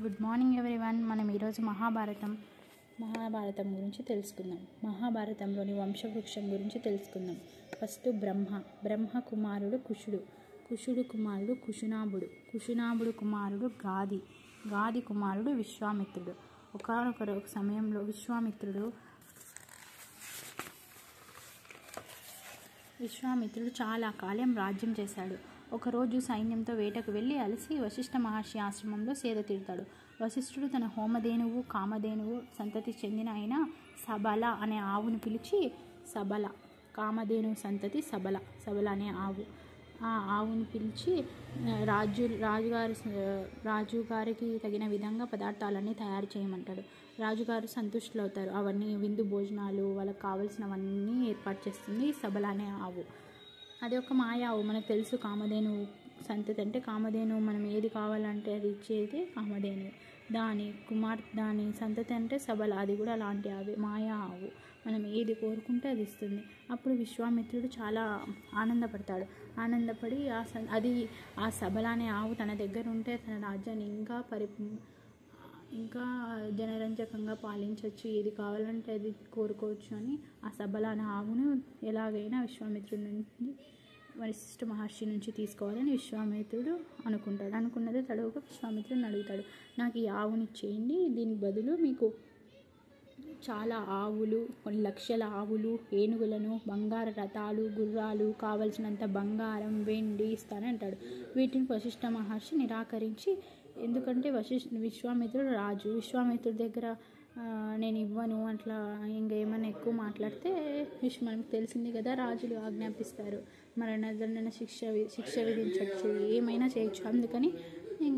Good morning everyone. మనం ఈరోజు మహాభారతం గురించి తెలుసుకుందాం. మహాభారతంలోని వంశవృక్షం గురించి తెలుసుకుందాం. ఫస్ట్ బ్రహ్మ కుమారుడు కుషుడు కుమారుడు కుశునాభుడు, కుశునాభుడు కుమారుడు గాది కుమారుడు విశ్వామిత్రుడు. ఒక సమయంలో విశ్వామిత్రుడు చాలా కాలం రాజ్యం చేశాడు. ఒకరోజు సైన్యంతో వేటకు వెళ్ళి అలసి వశిష్ఠ మహర్షి ఆశ్రమంలో సేద తీరుతాడు. వశిష్ఠుడు తన హోమధేనువు కామధేనువు సంతతి చెందిన అయిన సబల అనే ఆవును పిలిచి, కామధేనువు సంతతి సబల అనే ఆవును పిలిచి రాజుగారికి తగిన విధంగా పదార్థాలన్నీ తయారు చేయమంటాడు. రాజుగారు సంతుష్టులవుతారు. అవన్నీ విందు భోజనాలు, వాళ్ళకి కావలసినవన్నీ ఏర్పాటు చేస్తుంది సబల అనే ఆవు. అది ఒక మాయా ఆవు. మనకు తెలుసు కామధేను సంతతి అంటే కామధేను మనం ఏది కావాలంటే అది ఇచ్చేది కామధేను. దాని సంతతి అంటే సబల, అది కూడా అలాంటి ఆవు, మాయా ఆవు. మనం ఏది కోరుకుంటే అది ఇస్తుంది. అప్పుడు విశ్వామిత్రుడు చాలా ఆనందపడతాడు. ఆనందపడి ఆ సబల అనే ఆవు తన దగ్గర ఉంటే తన రాజ్యాన్ని ఇంకా జనరంజకంగా పాలించవచ్చు, ఏది కావాలంటే అది కోరుకోవచ్చు అని ఆ సబల అనే ఆవును ఎలాగైనా విశ్వామిత్రుడి నుంచి వశిష్ఠ మహర్షి నుంచి తీసుకోవాలని విశ్వామిత్రుడు అనుకున్నది తడవుగా విశ్వామిత్రుడిని అడుగుతాడు. నాకు ఈ ఆవుని ఇచ్చేయండి, దీనికి బదులు మీకు చాలా ఆవులు, కొన్ని లక్షల ఆవులు, ఏనుగులను, బంగారు రథాలు, గుర్రాలు, కావలసినంత బంగారం, వెండి ఇస్తానని అంటాడు. వీటిని వశిష్ఠ మహర్షి నిరాకరించి, ఎందుకంటే విశ్వామిత్రుడు రాజు, విశ్వామిత్రుడి దగ్గర నేను ఇవ్వను అట్లా ఇంకేమైనా ఎక్కువ మాట్లాడితే మనకు తెలిసింది కదా, రాజులు ఆజ్ఞాపిస్తారు, మరణదండన శిక్ష విధించవచ్చు, ఏమైనా చేయొచ్చు. అందుకని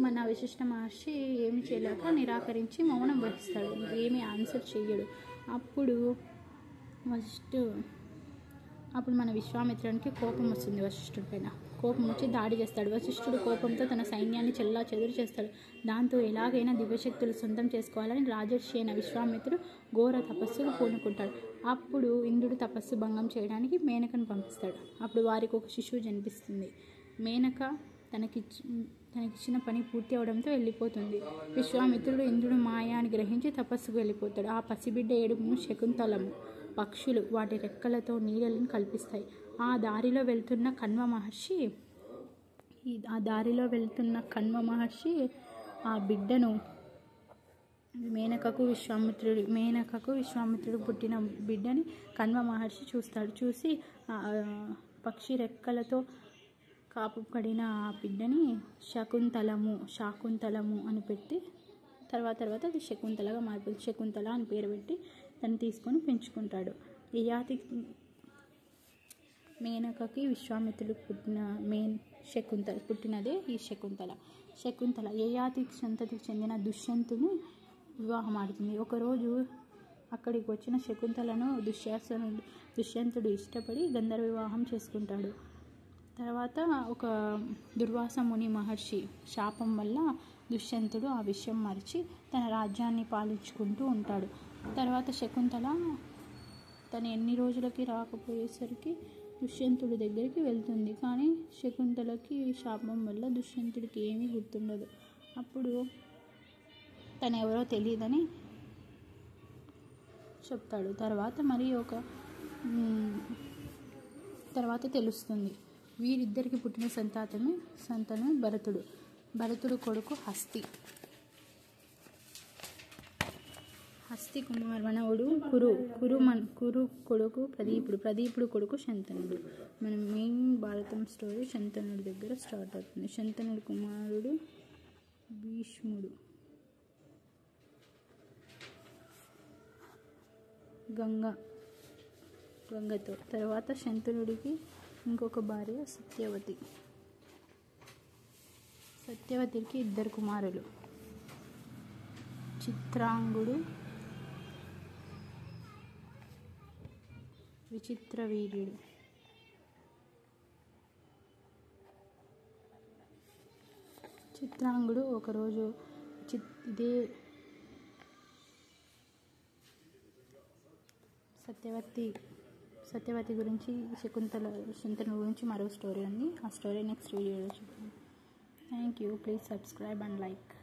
మన వశిష్ఠ మహర్షి ఏమి చేయలేక నిరాకరించి మౌనం వహిస్తాడు, ఏమీ ఆన్సర్ చెయ్యడు. అప్పుడు మన విశ్వామిత్రునికి కోపం వస్తుంది. వశిష్ఠుడి పైన కోపం వచ్చి దాడి చేస్తాడు. వశిష్ఠుడు కోపంతో తన సైన్యాన్ని చెల్లాచెదురు చేస్తాడు. దాంతో ఎలాగైనా దివ్యశక్తులు సొంతం చేసుకోవాలని రాజర్షి అయిన విశ్వామిత్రుడు ఘోర తపస్సుకు పూనుకుంటాడు. అప్పుడు ఇంద్రుడు తపస్సు భంగం చేయడానికి మేనకను పంపిస్తాడు. అప్పుడు వారికి ఒక శిశువు జన్మిస్తుంది. మేనక తనకిచ్చిన పని పూర్తి అవడంతో వెళ్ళిపోతుంది. విశ్వామిత్రుడు ఇంద్రుడు మాయాన్ని గ్రహించి తపస్సుకు వెళ్ళిపోతాడు. ఆ పసిబిడ్డ ఏడుపును శకుంతలము పక్షులు వాటి రెక్కలతో నీడలను కల్పిస్తాయి. ఆ దారిలో వెళ్తున్న కణ్వ మహర్షి ఆ బిడ్డను మేనకకు విశ్వామిత్రుడు పుట్టిన బిడ్డని కణ్వ మహర్షి చూస్తాడు. చూసి పక్షి రెక్కలతో కాపు పడిన ఆ బిడ్డని శాకుంతలము అని పెట్టి తర్వాత అది శకుంతలగా మారిపోతుంది. శకుంతల అని పేరు పెట్టి తను తీసుకొని పెంచుకుంటాడు. మేనకకి విశ్వామిత్రుడు పుట్టినదే ఈ శకుంతల యయాతి సంతతికి చెందిన దుష్యంతుని వివాహం ఆడుతుంది. ఒకరోజు అక్కడికి వచ్చిన శకుంతలను దుష్యంతుడు ఇష్టపడి గంధర్వ వివాహం చేసుకుంటాడు. తర్వాత ఒక దుర్వాస ముని మహర్షి శాపం వల్ల దుష్యంతుడు ఆ విషయం మరిచి తన రాజ్యాన్ని పాలించుకుంటూ ఉంటాడు. తర్వాత శకుంతల తను ఎన్ని రోజులకి రాకపోయేసరికి దుష్యంతుడి దగ్గరికి వెళ్తుంది. కానీ శకుంతలకి శాపం వల్ల దుష్యంతుడికి ఏమీ గుర్తుండదు. అప్పుడు తను ఎవరో తెలియదని చెప్తాడు. తర్వాత తెలుస్తుంది. వీరిద్దరికి పుట్టిన సంతానమే భరతుడు కొడుకు హస్తి కుమారవణవుడు కురు కొడుకు ప్రదీపుడు కొడుకు శంతనుడు. మన మెయిన్ భారతం స్టోరీ శంతనుడి దగ్గర స్టార్ట్ అవుతుంది. శంతనుడి కుమారుడు భీష్ముడు. గంగతో తర్వాత శంతనుడికి ఇంకొక భార్య సత్యవతికి ఇద్దరు కుమారులు, చిత్రాంగుడు, విచిత్రవీర్యుడు. చిత్రాంగుడు ఒకరోజు సత్యవతి గురించి శంతనుడి గురించి మరో స్టోరీ ఉంది. ఆ స్టోరీ నెక్స్ట్ వీడియోలో చూద్దాం. Thank you. Please subscribe and like.